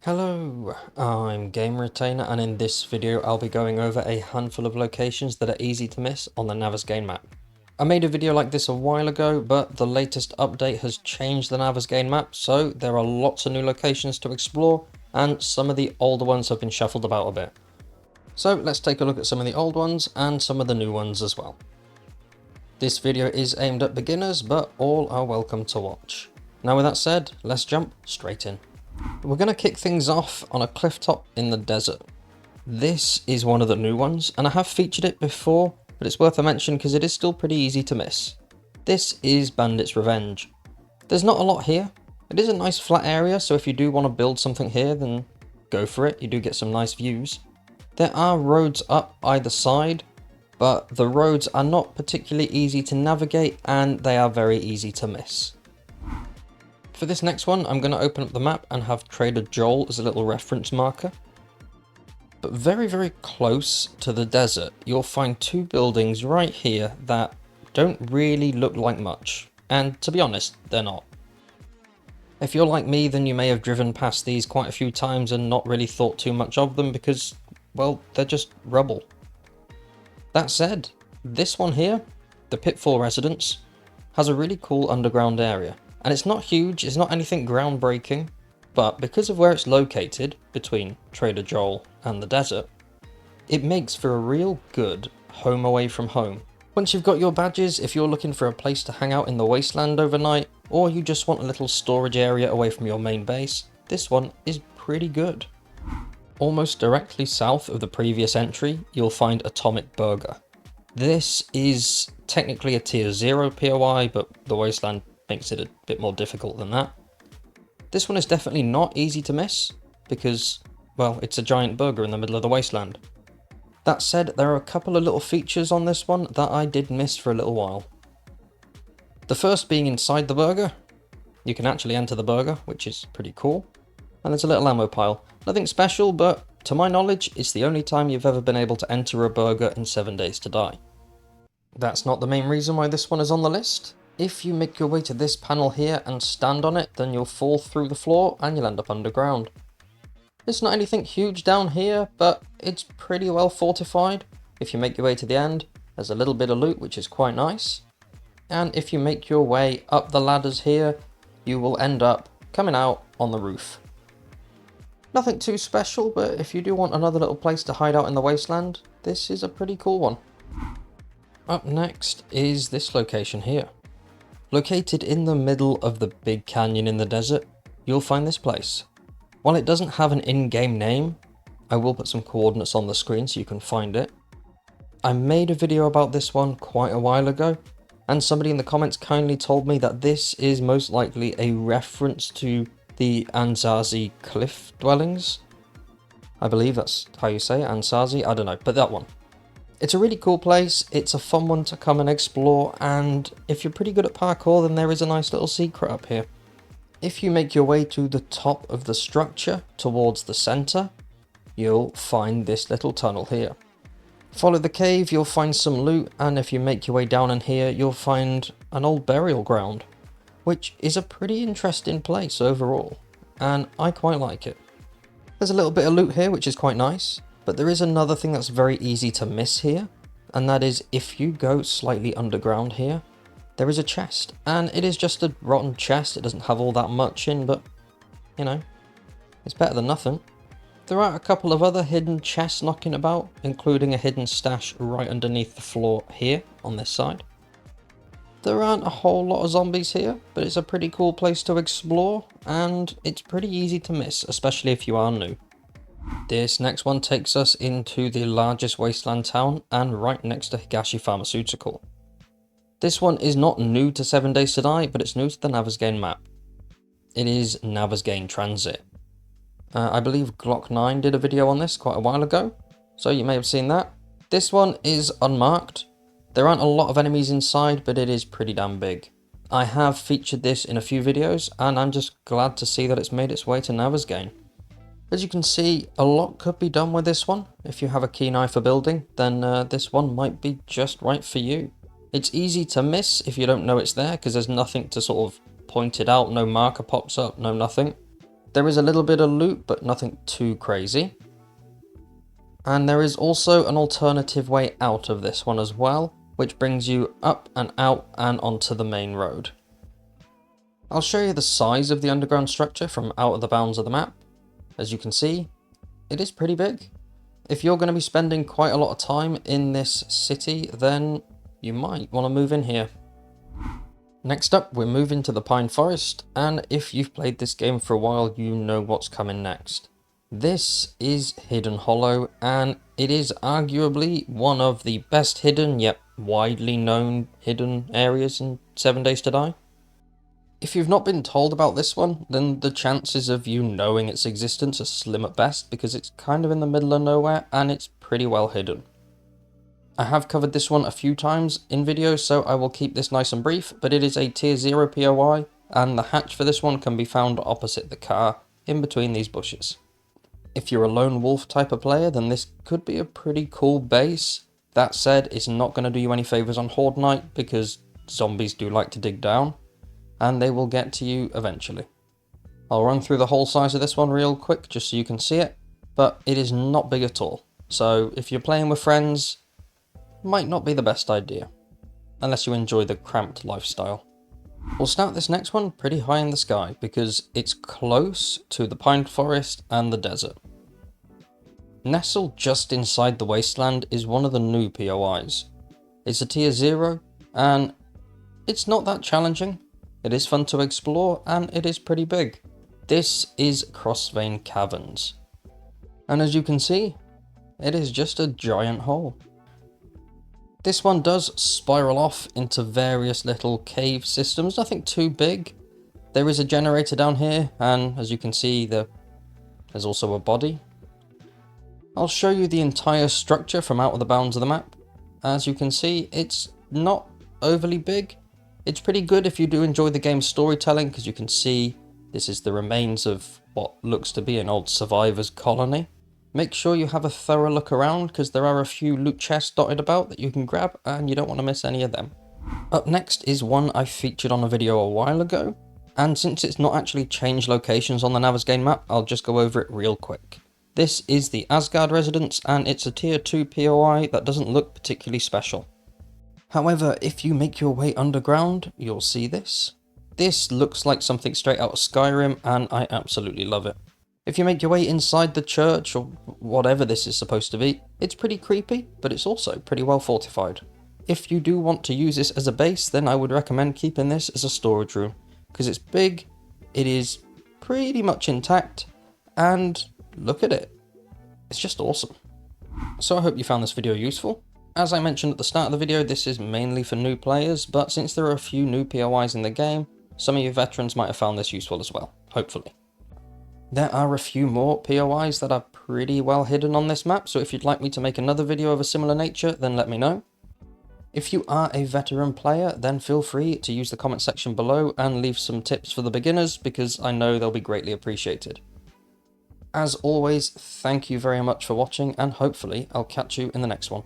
Hello, I'm Game Retainer, and in this video I'll be going over a handful of locations that are easy to miss on the Navezgane map. I made a video like this a while ago, but the latest update has changed the Navezgane map, so there are lots of new locations to explore, and some of the older ones have been shuffled about a bit. So let's take a look at some of the old ones and some of the new ones as well. This video is aimed at beginners, but all are welcome to watch. Now with that said, let's jump straight in. We're going to kick things off on a cliff top in the desert. This is one of the new ones, and I have featured it before, but it's worth a mention because it is still pretty easy to miss. This is Bandit's Revenge. There's not a lot here. It is a nice flat area, so if you do want to build something here, then go for it. You do get some nice views. There are roads up either side, but the roads are not particularly easy to navigate, and they are very easy to miss. For this next one, I'm going to open up the map and have Trader Joel as a little reference marker. But very close to the desert, you'll find two buildings right here that don't really look like much. And to be honest, they're not. If you're like me, then you may have driven past these quite a few times and not really thought too much of them because, well, they're just rubble. That said, this one here, the Pitfall Residence, has a really cool underground area. And it's not huge, it's not anything groundbreaking, but because of where it's located, between Trader Joel and the desert, it makes for a real good home away from home. Once you've got your badges, if you're looking for a place to hang out in the wasteland overnight, or you just want a little storage area away from your main base, this one is pretty good. Almost directly south of the previous entry, you'll find Atomic Burger. This is technically a tier 0 POI, but the wasteland makes it a bit more difficult than that. This one is definitely not easy to miss because, well, it's a giant burger in the middle of the wasteland. That said, there are a couple of little features on this one that I did miss for a little while. The first being inside the burger. You can actually enter the burger, which is pretty cool. And there's a little ammo pile. Nothing special, but to my knowledge, it's the only time you've ever been able to enter a burger in 7 Days to Die. That's not the main reason why this one is on the list. If you make your way to this panel here and stand on it, then you'll fall through the floor and you'll end up underground. It's not anything huge down here, but it's pretty well fortified. If you make your way to the end, there's a little bit of loot, which is quite nice. And if you make your way up the ladders here, you will end up coming out on the roof. Nothing too special, but if you do want another little place to hide out in the wasteland, this is a pretty cool one. Up next is this location here. Located in the middle of the big canyon in the desert, you'll find this place. While it doesn't have an in-game name, I will put some coordinates on the screen so you can find it. I made a video about this one quite a while ago, and somebody in the comments kindly told me that this is most likely a reference to the Anzazi cliff dwellings. I believe that's how you say it, Anzazi, I don't know, but that one. It's a really cool place, it's a fun one to come and explore, and if you're pretty good at parkour, then there is a nice little secret up here. If you make your way to the top of the structure, towards the centre, you'll find this little tunnel here. Follow the cave, you'll find some loot, and if you make your way down in here, you'll find an old burial ground, which is a pretty interesting place overall, and I quite like it. There's a little bit of loot here, which is quite nice. But there is another thing that's very easy to miss here, and that is if you go slightly underground here, there is a chest, and it is just a rotten chest. It doesn't have all that much in, but, you know, it's better than nothing. There are a couple of other hidden chests knocking about, including a hidden stash right underneath the floor here on this side. There aren't a whole lot of zombies here, but it's a pretty cool place to explore, and it's pretty easy to miss, especially if you are new. This next one takes us into the largest wasteland town and right next to Higashi Pharmaceutical. This one is not new to 7 Days to Die, but it's new to the Navezgane map. It is Navezgane Transit. I believe Glock 9 did a video on this quite a while ago, so you may have seen that. This one is unmarked. There aren't a lot of enemies inside, but it is pretty damn big. I have featured this in a few videos, and I'm just glad to see that it's made its way to Navezgane. As you can see, a lot could be done with this one. If you have a keen eye for building, then this one might be just right for you. It's easy to miss if you don't know it's there, because there's nothing to sort of point it out, no marker pops up, no nothing. There is a little bit of loot, but nothing too crazy. And there is also an alternative way out of this one as well, which brings you up and out and onto the main road. I'll show you the size of the underground structure from out of the bounds of the map. As you can see, it is pretty big. If you're going to be spending quite a lot of time in this city, then you might want to move in here. Next up, we're moving to the Pine Forest, and if you've played this game for a while, you know what's coming next. This is Hidden Hollow, and it is arguably one of the best hidden, yet widely known hidden areas in 7 Days to Die. If you've not been told about this one, then the chances of you knowing its existence are slim at best, because it's kind of in the middle of nowhere and it's pretty well hidden. I have covered this one a few times in videos, so I will keep this nice and brief, but it is a tier 0 POI, and the hatch for this one can be found opposite the car, in between these bushes. If you're a lone wolf type of player, then this could be a pretty cool base. That said, it's not going to do you any favours on Horde Night, because zombies do like to dig down, and they will get to you eventually. I'll run through the whole size of this one real quick just so you can see it, but it is not big at all. So if you're playing with friends, might not be the best idea, unless you enjoy the cramped lifestyle. We'll start this next one pretty high in the sky because it's close to the pine forest and the desert. Nestled just inside the wasteland is one of the new POIs. It's a tier 0 and it's not that challenging. It is fun to explore and it is pretty big. This is Crossvein Caverns. And as you can see, it is just a giant hole. This one does spiral off into various little cave systems, nothing too big. There is a generator down here, and as you can see, there's also a body. I'll show you the entire structure from out of the bounds of the map. As you can see, it's not overly big. It's pretty good if you do enjoy the game's storytelling, because you can see this is the remains of what looks to be an old survivors colony. Make sure you have a thorough look around, because there are a few loot chests dotted about that you can grab, and you don't want to miss any of them. Up next is one I featured on a video a while ago, and since it's not actually changed locations on the Navezgane map, I'll just go over it real quick. This is the Asgard Residence, and it's a tier 2 POI that doesn't look particularly special. However, if you make your way underground, you'll see this. This looks like something straight out of Skyrim, and I absolutely love it. If you make your way inside the church, or whatever this is supposed to be, it's pretty creepy, but it's also pretty well fortified. If you do want to use this as a base, then I would recommend keeping this as a storage room, because it's big, it is pretty much intact, and look at it. It's just awesome. So I hope you found this video useful. As I mentioned at the start of the video, this is mainly for new players, but since there are a few new POIs in the game, some of you veterans might have found this useful as well, hopefully. There are a few more POIs that are pretty well hidden on this map, so if you'd like me to make another video of a similar nature, then let me know. If you are a veteran player, then feel free to use the comment section below and leave some tips for the beginners, because I know they'll be greatly appreciated. As always, thank you very much for watching, and hopefully I'll catch you in the next one.